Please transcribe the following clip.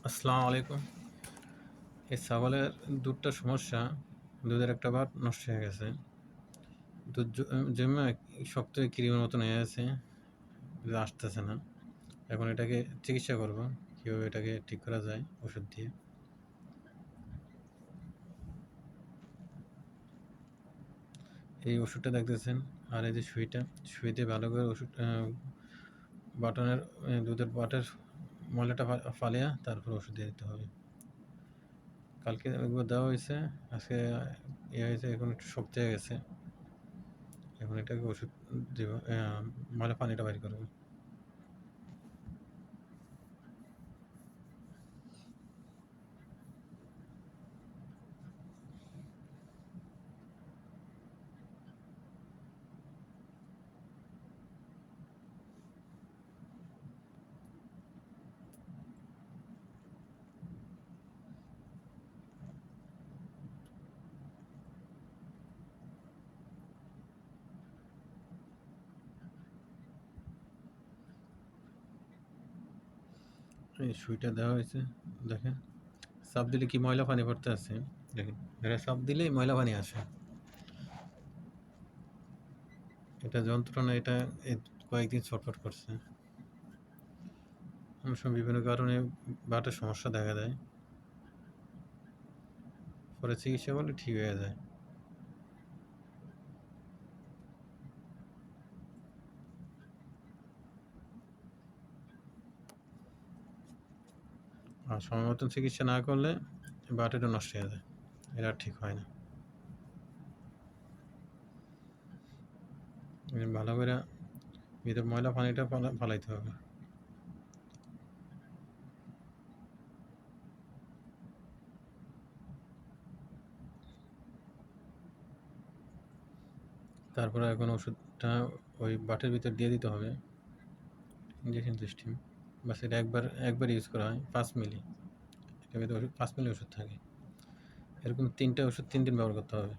আসসালামু আলাইকুম। এই ছাগলের দুধটা সমস্যা, দুধের একটা বার নষ্ট হয়ে গেছে। দুধ জমে শক্ত ক্রিমের মতন হয়ে আছে, দুধ আসতেছে না। এখন এটাকে চিকিৎসা করব, কীভাবে এটাকে ঠিক করা যায় ওষুধ দিয়ে। এই ওষুধটা দেখতেছেন, আর এই যে সুই দিয়ে ভালো করে ওষুধ বাটনের দুধের বাটের ময়লাটা ফালিয়া তারপর ওষুধ দিয়ে দিতে হবে। কালকে একবার দেওয়া হয়েছে, আজকে হয়েছে, এখন একটু শক্তি হয়ে গেছে। এখন এটাকে ওষুধ দিব, ময়লা পানিটা বাইর করবো। এই সুইটা দেওয়া হয়েছে, দেখেন চাপ দিলে কি ময়লা পানি পড়তে আছে, দেখেন এটা চাপ দিলেই ময়লা পানি আসে। এটা যন্ত্রণা, এটা কয়েকদিন ছটফট করছে। অনেক সময় বিভিন্ন কারণে বাটের সমস্যা দেখা দেয়, পরে চিকিৎসা করলে ঠিক হয়ে যায়। আর সময় মতন চিকিৎসা না করলে বাটেটা নষ্ট হয়ে যায়, এটা ঠিক হয় না। ভালো করে ভিতর ময়লা পানিটা ফালাইতে হবে। তারপরে এখন ওষুধটা ওই বাটের ভিতর দিয়ে দিতে হবে, ইঞ্জেকশন সিস্টেম। বাস এটা একবার ইউজ করা হয়, 5 মিলি। এটার ভিতরে 5 মিলি ওষুধ থাকে। এরকম 3টা ওষুধ 3 দিন ব্যবহার করতে হবে।